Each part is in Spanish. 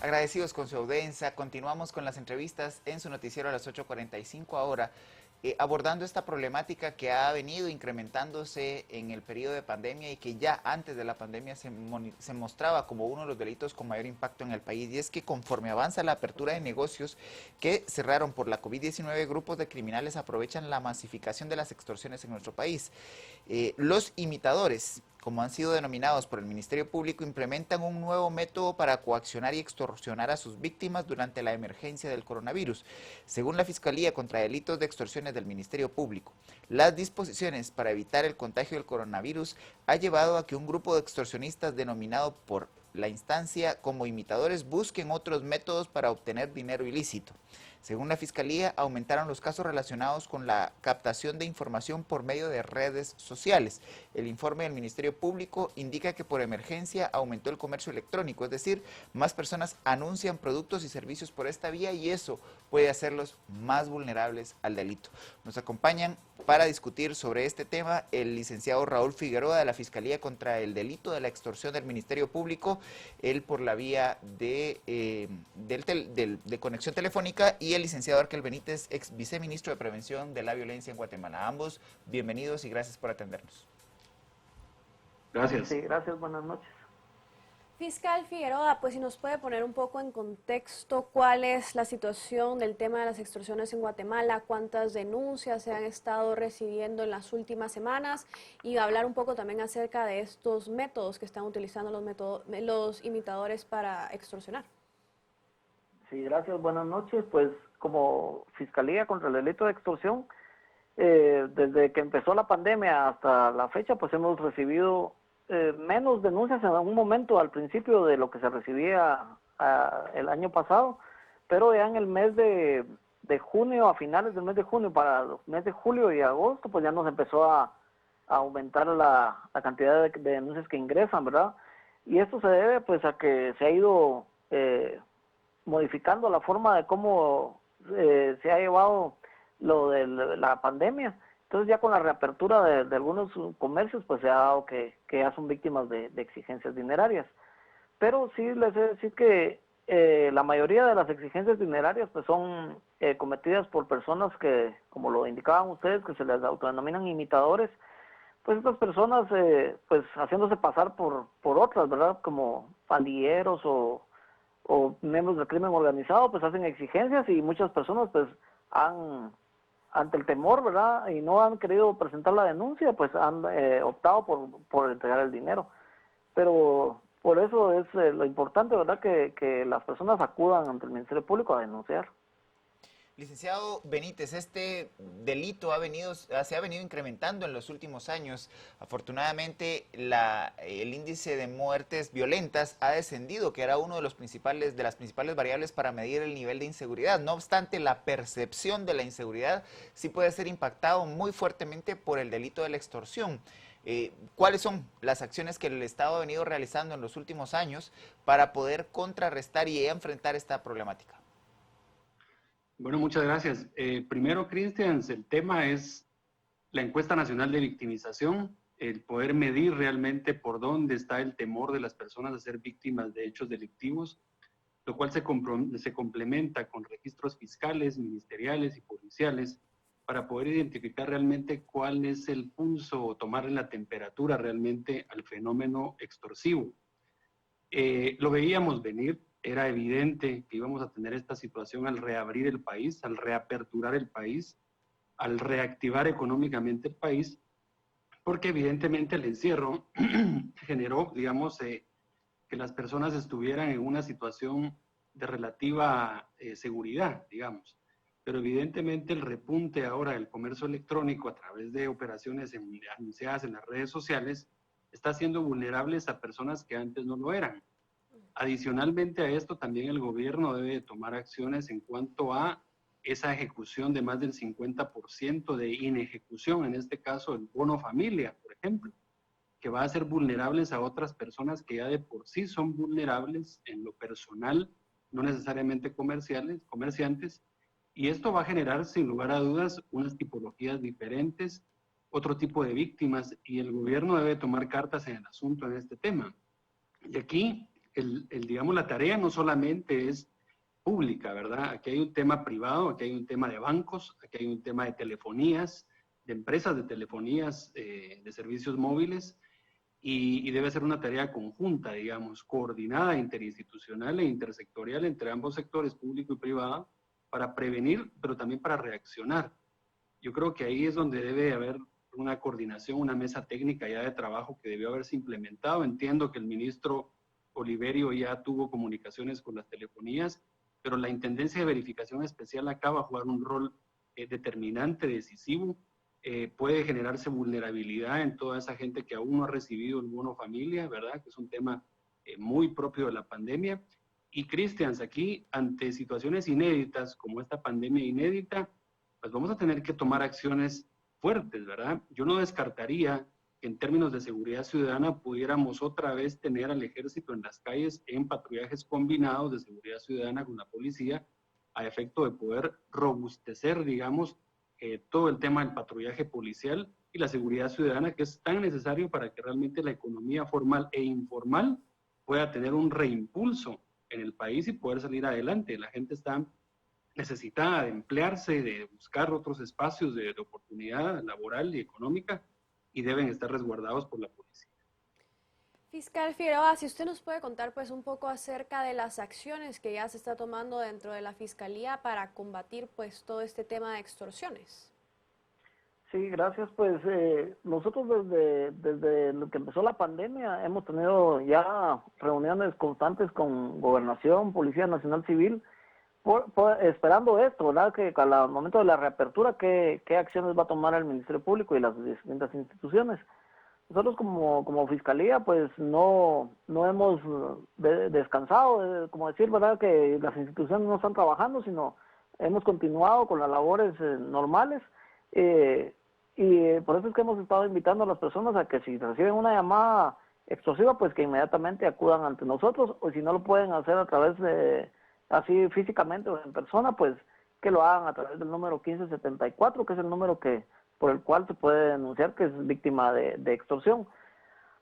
Agradecidos con su audiencia, continuamos con las entrevistas en su noticiero a las 8:45 ahora, abordando esta problemática que ha venido incrementándose en el periodo de pandemia y que ya antes de la pandemia se mostraba como uno de los delitos con mayor impacto en el país. Y es que conforme avanza la apertura de negocios que cerraron por la COVID-19, grupos de criminales aprovechan la masificación de las extorsiones en nuestro país. Los imitadores, como han sido denominados por el Ministerio Público, implementan un nuevo método para coaccionar y extorsionar a sus víctimas durante la emergencia del coronavirus. Según la Fiscalía contra Delitos de Extorsiones del Ministerio Público, las disposiciones para evitar el contagio del coronavirus ha llevado a que un grupo de extorsionistas denominado por la instancia como imitadores busquen otros métodos para obtener dinero ilícito. Según la Fiscalía, aumentaron los casos relacionados con la captación de información por medio de redes sociales. El informe del Ministerio Público indica que por emergencia aumentó el comercio electrónico, es decir, más personas anuncian productos y servicios por esta vía y eso puede hacerlos más vulnerables al delito. Nos acompañan para discutir sobre este tema el licenciado Raúl Figueroa de la Fiscalía contra el Delito de la Extorsión del Ministerio Público, él por la vía de conexión telefónica, y el licenciado Arkel Benítez, ex viceministro de Prevención de la Violencia en Guatemala. Ambos, bienvenidos y gracias por atendernos. Gracias. Sí, gracias, buenas noches. Fiscal Figueroa, pues si nos puede poner un poco en contexto cuál es la situación del tema de las extorsiones en Guatemala, cuántas denuncias se han estado recibiendo en las últimas semanas y hablar un poco también acerca de estos métodos que están utilizando los imitadores para extorsionar. Sí, gracias, buenas noches. Pues como Fiscalía contra el Delito de Extorsión, desde que empezó la pandemia hasta la fecha, pues hemos recibido menos denuncias en algún momento al principio de lo que se recibía el año pasado, pero ya en el mes de junio, a finales del mes de junio, para los meses de julio y agosto, pues ya nos empezó a aumentar la cantidad de denuncias que ingresan, ¿verdad? Y esto se debe pues a que se ha ido modificando la forma de cómo se ha llevado lo de la pandemia. Entonces ya con la reapertura de algunos comercios, pues se ha dado que ya son víctimas de exigencias dinerarias. Pero sí les he de decir que la mayoría de las exigencias dinerarias pues son cometidas por personas que, como lo indicaban ustedes, que se les autodenominan imitadores. Pues estas personas, pues haciéndose pasar por otras, ¿verdad? Como pandilleros o miembros del crimen organizado, pues hacen exigencias y muchas personas pues ante el temor, ¿verdad? Y no han querido presentar la denuncia, pues han optado por entregar el dinero. Pero por eso es lo importante, ¿verdad? Que las personas acudan ante el Ministerio Público a denunciar. Licenciado Benítez, este delito se ha venido incrementando en los últimos años. Afortunadamente, el índice de muertes violentas ha descendido, que era uno de las principales variables para medir el nivel de inseguridad. No obstante, la percepción de la inseguridad sí puede ser impactado muy fuertemente por el delito de la extorsión. ¿Cuáles son las acciones que el Estado ha venido realizando en los últimos años para poder contrarrestar y enfrentar esta problemática? Bueno, muchas gracias. Primero, Cristian, el tema es la encuesta nacional de victimización, el poder medir realmente por dónde está el temor de las personas a ser víctimas de hechos delictivos, lo cual se complementa con registros fiscales, ministeriales y policiales para poder identificar realmente cuál es el pulso o tomarle la temperatura realmente al fenómeno extorsivo. Lo veíamos venir. Era evidente que íbamos a tener esta situación al reabrir el país, al reaperturar el país, al reactivar económicamente el país, porque evidentemente el encierro generó, digamos, que las personas estuvieran en una situación de relativa seguridad, digamos. Pero evidentemente el repunte ahora del comercio electrónico a través de operaciones anunciadas en las redes sociales está haciendo vulnerables a personas que antes no lo eran. Adicionalmente a esto, también el gobierno debe tomar acciones en cuanto a esa ejecución de más del 50% de inejecución, en este caso el bono familia, por ejemplo, que va a hacer vulnerables a otras personas que ya de por sí son vulnerables en lo personal, no necesariamente comerciantes, y esto va a generar sin lugar a dudas unas tipologías diferentes, otro tipo de víctimas, y el gobierno debe tomar cartas en el asunto en este tema. Y aquí digamos, la tarea no solamente es pública, ¿verdad? Aquí hay un tema privado, aquí hay un tema de bancos, aquí hay un tema de telefonías, de empresas de telefonías, de servicios móviles, y debe ser una tarea conjunta, digamos, coordinada, interinstitucional e intersectorial entre ambos sectores, público y privado, para prevenir, pero también para reaccionar. Yo creo que ahí es donde debe haber una coordinación, una mesa técnica ya de trabajo que debió haberse implementado. Entiendo que el ministro Oliverio ya tuvo comunicaciones con las telefonías, pero la Intendencia de Verificación Especial acaba de jugar un rol determinante, decisivo. Puede generarse vulnerabilidad en toda esa gente que aún no ha recibido el bono familia, ¿verdad? Que es un tema muy propio de la pandemia. Y Cristians, aquí, ante situaciones inéditas como esta pandemia inédita, pues vamos a tener que tomar acciones fuertes, ¿verdad? Yo no descartaría que en términos de seguridad ciudadana pudiéramos otra vez tener al ejército en las calles en patrullajes combinados de seguridad ciudadana con la policía a efecto de poder robustecer, digamos, todo el tema del patrullaje policial y la seguridad ciudadana, que es tan necesario para que realmente la economía formal e informal pueda tener un reimpulso en el país y poder salir adelante. La gente está necesitada de emplearse, de buscar otros espacios de oportunidad laboral y económica, y deben estar resguardados por la policía. Fiscal Figueroa, si usted nos puede contar pues un poco acerca de las acciones que ya se está tomando dentro de la Fiscalía para combatir pues todo este tema de extorsiones. Sí, gracias. Pues nosotros desde lo que empezó la pandemia hemos tenido ya reuniones constantes con Gobernación, Policía Nacional Civil, esperando esto, ¿verdad? Que al momento de la reapertura, ¿qué acciones va a tomar el Ministerio Público y las distintas instituciones? Nosotros como Fiscalía, pues no hemos descansado, como decir, ¿verdad? Que las instituciones no están trabajando, sino hemos continuado con las labores normales. Y por eso es que hemos estado invitando a las personas a que si reciben una llamada extorsiva, pues que inmediatamente acudan ante nosotros, o si no lo pueden hacer a través de, así físicamente o en persona, pues que lo hagan a través del número 1574, que es el número por el cual se puede denunciar que es víctima de extorsión.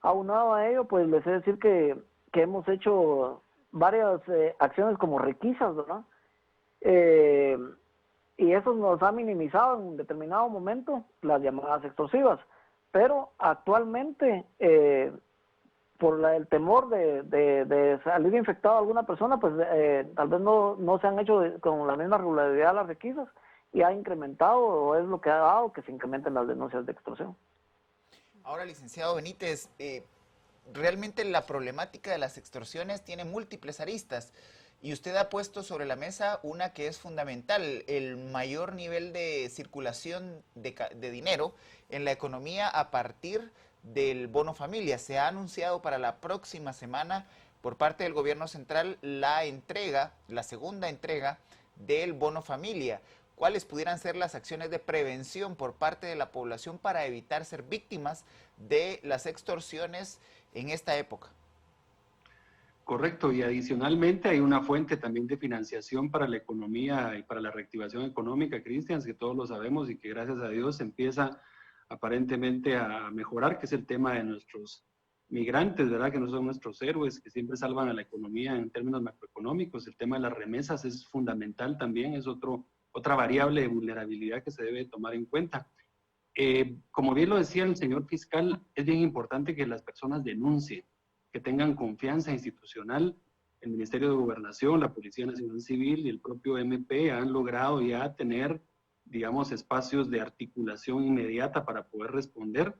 Aunado a ello, pues les he de decir que hemos hecho varias acciones como requisas, ¿verdad? Y eso nos ha minimizado en un determinado momento las llamadas extorsivas. Pero actualmente, por el temor de salir infectado a alguna persona, pues tal vez no se han hecho con la misma regularidad las requisas, y ha incrementado, o es lo que ha dado que se incrementen las denuncias de extorsión. Ahora, licenciado Benítez, realmente la problemática de las extorsiones tiene múltiples aristas y usted ha puesto sobre la mesa una que es fundamental: el mayor nivel de circulación de dinero en la economía a partir del bono familia. Se ha anunciado para la próxima semana por parte del gobierno central la segunda entrega del bono familia. ¿Cuáles pudieran ser las acciones de prevención por parte de la población para evitar ser víctimas de las extorsiones en esta época? Correcto, y adicionalmente hay una fuente también de financiación para la economía y para la reactivación económica, Cristian, que todos lo sabemos y que gracias a Dios empieza aparentemente a mejorar, que es el tema de nuestros migrantes, ¿verdad? Que no son nuestros héroes, que siempre salvan a la economía en términos macroeconómicos. El tema de las remesas es fundamental también, es otra variable de vulnerabilidad que se debe tomar en cuenta. Como bien lo decía el señor fiscal, es bien importante que las personas denuncien, que tengan confianza institucional. El Ministerio de Gobernación, la Policía Nacional Civil y el propio MP han logrado ya tener, digamos, espacios de articulación inmediata para poder responder,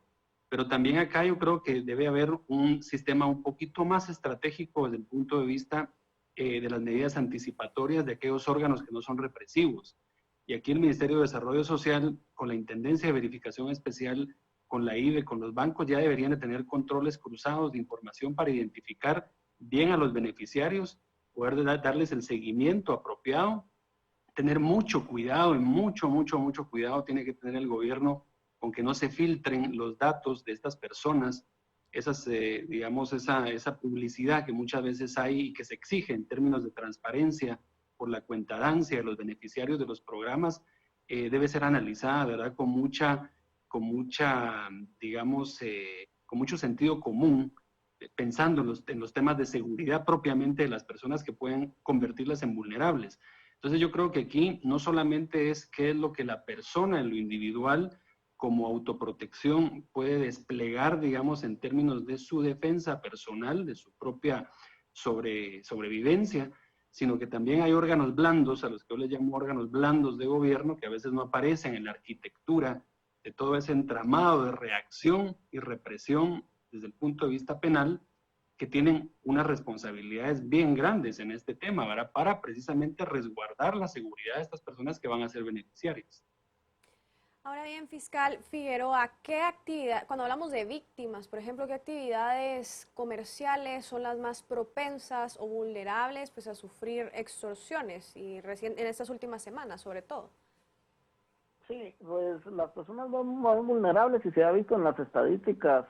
pero también acá yo creo que debe haber un sistema un poquito más estratégico desde el punto de vista de las medidas anticipatorias de aquellos órganos que no son represivos. Y aquí el Ministerio de Desarrollo Social, con la Intendencia de Verificación Especial, con la IVE, con los bancos, ya deberían de tener controles cruzados de información para identificar bien a los beneficiarios, poder darles el seguimiento apropiado, tener mucho cuidado, y mucho cuidado tiene que tener el gobierno con que no se filtren los datos de estas personas, digamos, esa publicidad que muchas veces hay y que se exige en términos de transparencia por la cuentadancia de los beneficiarios de los programas, debe ser analizada, ¿verdad?, con mucha, digamos, con mucho sentido común, pensando en los temas de seguridad propiamente de las personas que pueden convertirlas en vulnerables. Entonces yo creo que aquí no solamente es qué es lo que la persona en lo individual como autoprotección puede desplegar, digamos, en términos de su defensa personal, de su propia sobrevivencia, sino que también hay órganos blandos, a los que yo les llamo órganos blandos de gobierno, que a veces no aparecen en la arquitectura de todo ese entramado de reacción y represión desde el punto de vista penal, que tienen unas responsabilidades bien grandes en este tema, ¿verdad? Para precisamente resguardar la seguridad de estas personas que van a ser beneficiarias. Ahora bien, fiscal Figueroa, ¿qué actividad, cuando hablamos de víctimas, por ejemplo, qué actividades comerciales son las más propensas o vulnerables pues, a sufrir extorsiones y en estas últimas semanas, sobre todo? Sí, pues las personas más vulnerables, y se ha visto en las estadísticas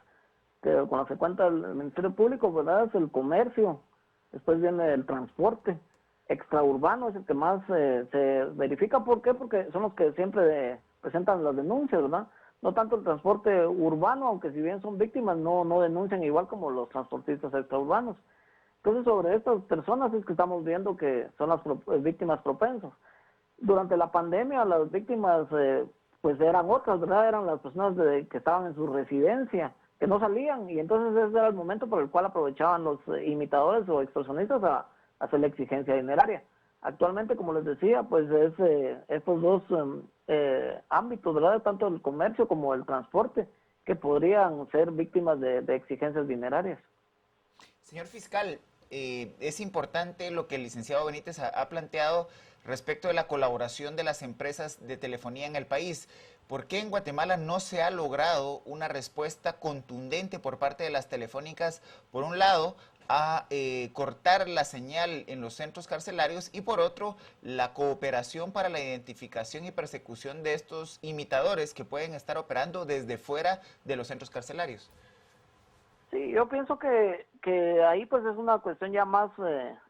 que cuando se cuenta el Ministerio Público, ¿verdad? Es el comercio, después viene el transporte, extraurbano es el que más se verifica. ¿Por qué? Porque son los que siempre presentan las denuncias, ¿verdad? No tanto el transporte urbano, aunque si bien son víctimas, no denuncian igual como los transportistas extraurbanos. Entonces, sobre estas personas es que estamos viendo que son las víctimas propensas. Durante la pandemia, las víctimas pues eran otras, ¿verdad? Eran las personas que estaban en su residencia, que no salían, y entonces ese era el momento por el cual aprovechaban los imitadores o extorsionistas a hacer la exigencia dineraria. Actualmente, como les decía, pues es estos dos ámbitos, ¿verdad? Tanto el comercio como el transporte, que podrían ser víctimas de exigencias dinerarias. Señor fiscal, es importante lo que el licenciado Benítez ha planteado respecto de la colaboración de las empresas de telefonía en el país. ¿Por qué en Guatemala no se ha logrado una respuesta contundente por parte de las telefónicas, por un lado, a cortar la señal en los centros carcelarios y por otro, la cooperación para la identificación y persecución de estos imitadores que pueden estar operando desde fuera de los centros carcelarios? Sí, yo pienso que ahí pues es una cuestión ya más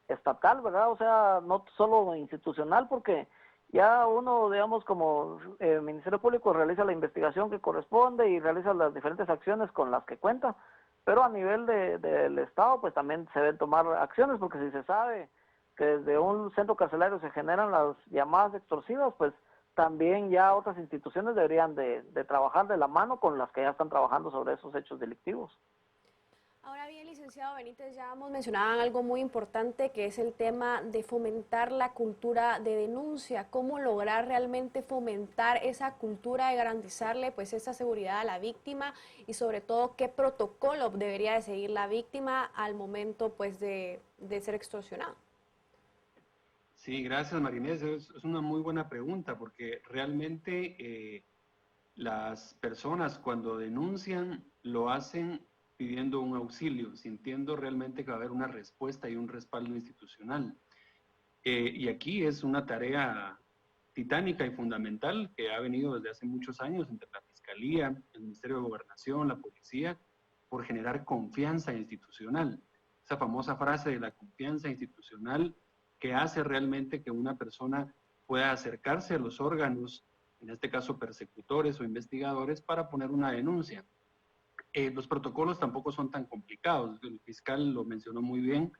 estatal, ¿verdad? O sea, no solo institucional, porque ya uno, digamos, como Ministerio Público realiza la investigación que corresponde y realiza las diferentes acciones con las que cuenta, pero a nivel del Estado pues también se deben tomar acciones, porque si se sabe que desde un centro carcelario se generan las llamadas extorsivas, pues también ya otras instituciones deberían de trabajar de la mano con las que ya están trabajando sobre esos hechos delictivos. Ahora bien, licenciado Benítez, ya hemos mencionado algo muy importante que es el tema de fomentar la cultura de denuncia. ¿Cómo lograr realmente fomentar esa cultura de garantizarle pues esa seguridad a la víctima y sobre todo qué protocolo debería de seguir la víctima al momento pues de ser extorsionado? Sí, gracias Marinés. Es una muy buena pregunta porque realmente las personas cuando denuncian lo hacen pidiendo un auxilio, sintiendo realmente que va a haber una respuesta y un respaldo institucional. Y aquí es una tarea titánica y fundamental que ha venido desde hace muchos años entre la Fiscalía, el Ministerio de Gobernación, la Policía, por generar confianza institucional. Esa famosa frase de la confianza institucional que hace realmente que una persona pueda acercarse a los órganos, en este caso persecutores o investigadores, para poner una denuncia. Los protocolos tampoco son tan complicados, el fiscal lo mencionó muy bien,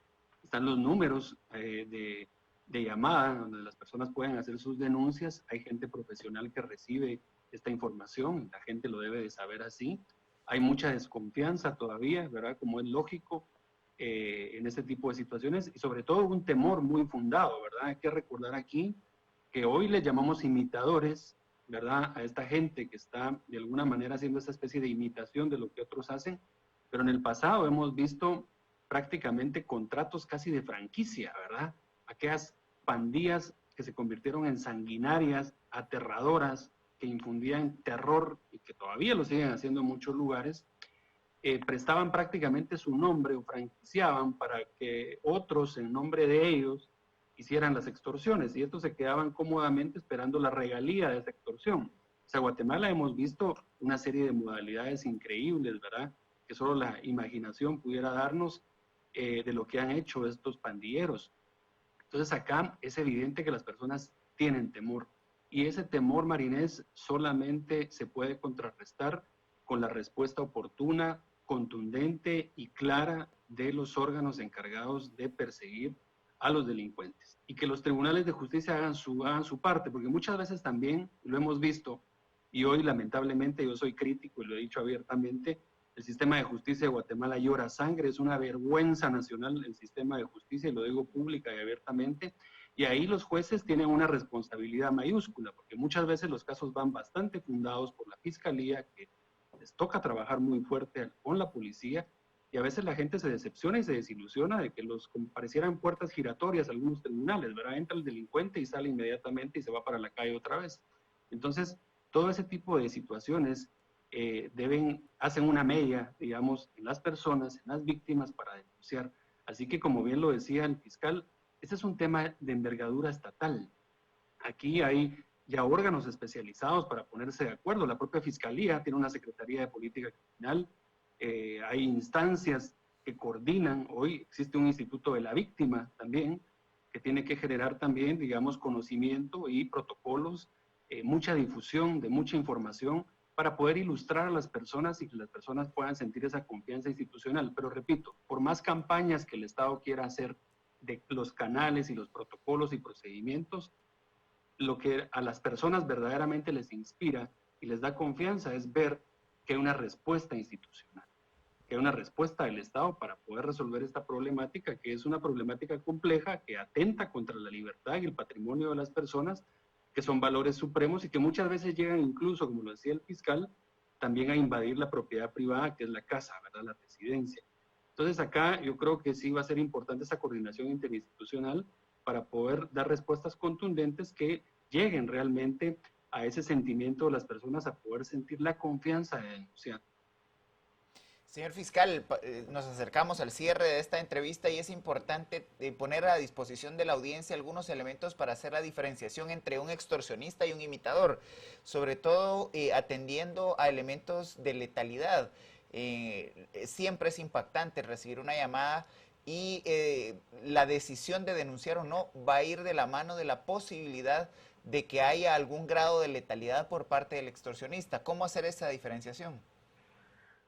están los números de llamada donde las personas pueden hacer sus denuncias, hay gente profesional que recibe esta información, la gente lo debe de saber así, hay mucha desconfianza todavía, ¿verdad? Como es lógico en este tipo de situaciones y sobre todo un temor muy fundado, ¿verdad? Hay que recordar aquí que hoy le llamamos imitadores, ¿verdad? A esta gente que está de alguna manera haciendo esa especie de imitación de lo que otros hacen, pero en el pasado hemos visto prácticamente contratos casi de franquicia, ¿verdad? Aquellas pandillas que se convirtieron en sanguinarias, aterradoras, que infundían terror y que todavía lo siguen haciendo en muchos lugares, prestaban prácticamente su nombre o franquiciaban para que otros en nombre de ellos hicieran las extorsiones y estos se quedaban cómodamente esperando la regalía de esa extorsión. O sea, en Guatemala hemos visto una serie de modalidades increíbles, ¿verdad? Que solo la imaginación pudiera darnos de lo que han hecho estos pandilleros. Entonces acá es evidente que las personas tienen temor y ese temor, Marinés, solamente se puede contrarrestar con la respuesta oportuna contundente y clara de los órganos encargados de perseguir a los delincuentes y que los tribunales de justicia hagan su parte, porque muchas veces también lo hemos visto, y hoy lamentablemente yo soy crítico y lo he dicho abiertamente, el sistema de justicia de Guatemala llora sangre, es una vergüenza nacional el sistema de justicia, y lo digo pública y abiertamente, y ahí los jueces tienen una responsabilidad mayúscula, porque muchas veces los casos van bastante fundados por la fiscalía, que les toca trabajar muy fuerte con la policía, y a veces la gente se decepciona y se desilusiona de que como parecieran puertas giratorias algunos tribunales, ¿verdad? Entra el delincuente y sale inmediatamente y se va para la calle otra vez. Entonces, todo ese tipo de situaciones hacen una mella, digamos, en las personas, en las víctimas para denunciar. Así que, como bien lo decía el fiscal, este es un tema de envergadura estatal. Aquí hay ya órganos especializados para ponerse de acuerdo. La propia Fiscalía tiene una Secretaría de Política Criminal, hay instancias que coordinan. Hoy existe un Instituto de la Víctima también, que tiene que generar también, digamos, conocimiento y protocolos, mucha difusión de mucha información para poder ilustrar a las personas y que las personas puedan sentir esa confianza institucional. Pero repito, por más campañas que el Estado quiera hacer de los canales y los protocolos y procedimientos, lo que a las personas verdaderamente les inspira y les da confianza es ver que hay una respuesta institucional, que hay una respuesta del Estado para poder resolver esta problemática, que es una problemática compleja, que atenta contra la libertad y el patrimonio de las personas, que son valores supremos y que muchas veces llegan incluso, como lo decía el fiscal, también a invadir la propiedad privada, que es la casa, ¿verdad? La residencia. Entonces acá yo creo que sí va a ser importante esa coordinación interinstitucional para poder dar respuestas contundentes que lleguen realmente a ese sentimiento de las personas, a poder sentir la confianza de denunciar. Señor fiscal, nos acercamos al cierre de esta entrevista y es importante poner a disposición de la audiencia algunos elementos para hacer la diferenciación entre un extorsionista y un imitador, sobre todo atendiendo a elementos de letalidad. Siempre es impactante recibir una llamada y la decisión de denunciar o no va a ir de la mano de la posibilidad de que haya algún grado de letalidad por parte del extorsionista. ¿Cómo hacer esa diferenciación?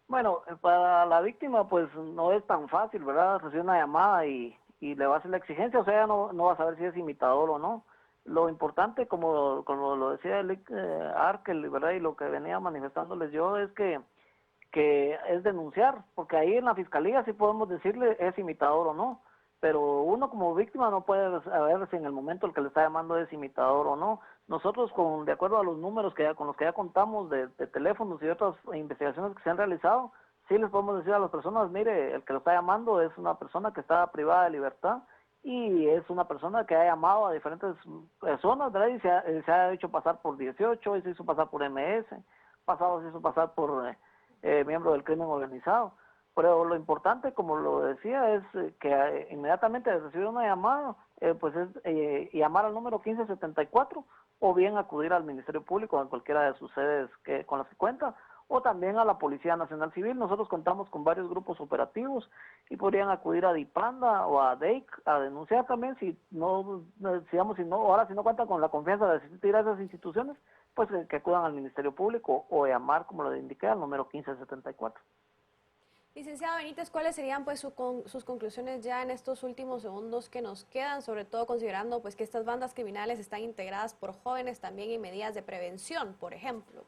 Bueno, para la víctima pues no es tan fácil, ¿verdad? Recibe una llamada y le va a hacer la exigencia, o sea, no va a saber si es imitador o no. Lo importante, como lo decía el Arkel, ¿verdad? Y lo que venía manifestándoles yo es que es denunciar, porque ahí en la fiscalía sí podemos decirle es imitador o no, pero uno como víctima no puede saber si en el momento el que le está llamando es imitador o no. Nosotros, de acuerdo a los números con los que ya contamos de teléfonos y otras investigaciones que se han realizado, sí les podemos decir a las personas, mire, el que lo está llamando es una persona que está privada de libertad y es una persona que ha llamado a diferentes personas, ¿verdad? Y se ha hecho pasar por 18, y se hizo pasar por MS, pasado se hizo pasar por miembro del crimen organizado. Pero lo importante, como lo decía, es que inmediatamente de recibir una llamada, pues es llamar al número 1574 o bien acudir al Ministerio Público en cualquiera de sus sedes con las que cuenta, o también a la Policía Nacional Civil. Nosotros contamos con varios grupos operativos y podrían acudir a DIPANDA o a DEIC a denunciar también si no cuentan con la confianza de asistir a esas instituciones, pues que acudan al Ministerio Público o llamar, como lo indiqué, al número 1574. Licenciado Benítez, ¿cuáles serían pues sus conclusiones ya en estos últimos segundos que nos quedan, sobre todo considerando pues que estas bandas criminales están integradas por jóvenes también y medidas de prevención, por ejemplo?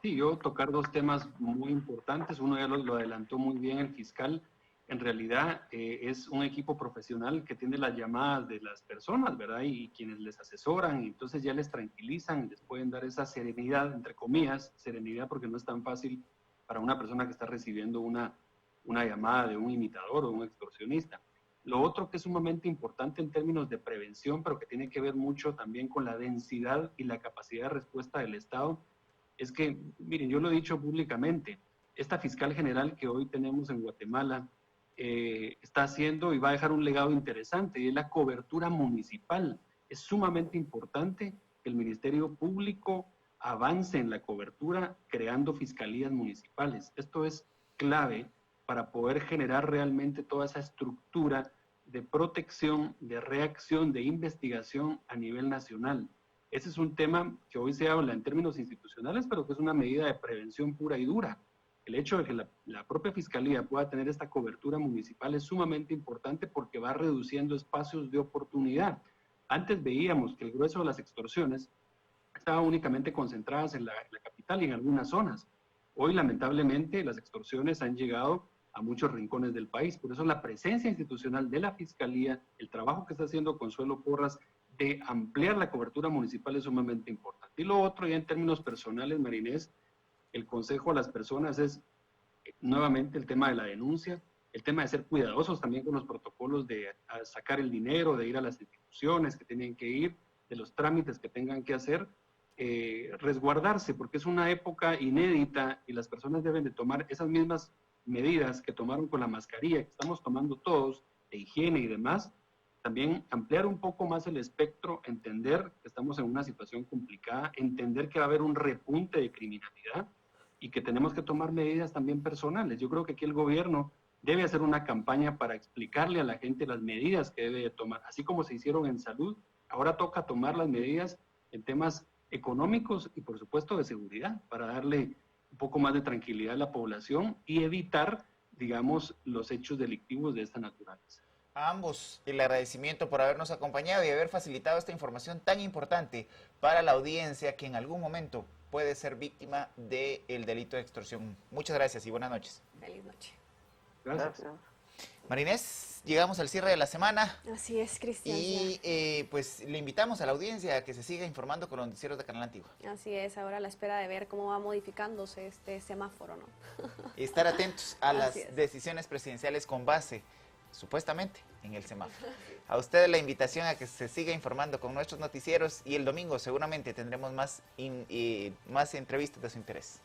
Sí, yo tocar dos temas muy importantes. Uno ya lo adelantó muy bien el fiscal. En realidad es un equipo profesional que tiene las llamadas de las personas, ¿verdad? Y quienes les asesoran, y entonces ya les tranquilizan, les pueden dar esa serenidad, entre comillas, serenidad, porque no es tan fácil para una persona que está recibiendo una llamada de un imitador o un extorsionista. Lo otro que es sumamente importante en términos de prevención, pero que tiene que ver mucho también con la densidad y la capacidad de respuesta del Estado, es que, miren, yo lo he dicho públicamente, esta fiscal general que hoy tenemos en Guatemala está haciendo y va a dejar un legado interesante, y es la cobertura municipal. Es sumamente importante que el Ministerio Público avance en la cobertura creando fiscalías municipales. Esto es clave para poder generar realmente toda esa estructura de protección, de reacción, de investigación a nivel nacional. Ese es un tema que hoy se habla en términos institucionales, pero que es una medida de prevención pura y dura. El hecho de que la propia Fiscalía pueda tener esta cobertura municipal es sumamente importante porque va reduciendo espacios de oportunidad. Antes veíamos que el grueso de las extorsiones estaban únicamente concentradas en la capital y en algunas zonas. Hoy, lamentablemente, las extorsiones han llegado a muchos rincones del país. Por eso la presencia institucional de la Fiscalía, el trabajo que está haciendo Consuelo Porras de ampliar la cobertura municipal es sumamente importante. Y lo otro, ya en términos personales, Marinés, el consejo a las personas es nuevamente el tema de la denuncia, el tema de ser cuidadosos también con los protocolos de sacar el dinero, de ir a las instituciones que tienen que ir, de los trámites que tengan que hacer, resguardarse, porque es una época inédita y las personas deben de tomar esas mismas medidas que tomaron con la mascarilla, que estamos tomando todos, de higiene y demás, también ampliar un poco más el espectro, entender que estamos en una situación complicada, entender que va a haber un repunte de criminalidad y que tenemos que tomar medidas también personales. Yo creo que aquí el gobierno debe hacer una campaña para explicarle a la gente las medidas que debe tomar, así como se hicieron en salud, ahora toca tomar las medidas en temas económicos y por supuesto de seguridad, para darle un poco más de tranquilidad a la población y evitar, digamos, los hechos delictivos de esta naturaleza. A ambos el agradecimiento por habernos acompañado y haber facilitado esta información tan importante para la audiencia que en algún momento puede ser víctima del delito de extorsión. Muchas gracias y buenas noches. Feliz noche. Gracias. Marinés, llegamos al cierre de la semana. Así es, Cristian. Y pues le invitamos a la audiencia a que se siga informando con los noticieros de Canal Antigua. Así es, ahora a la espera de ver cómo va modificándose este semáforo, ¿no? Y estar atentos a las Así es. decisiones presidenciales con base, supuestamente, en el semáforo. A usted la invitación a que se siga informando con nuestros noticieros y el domingo seguramente tendremos más entrevistas de su interés.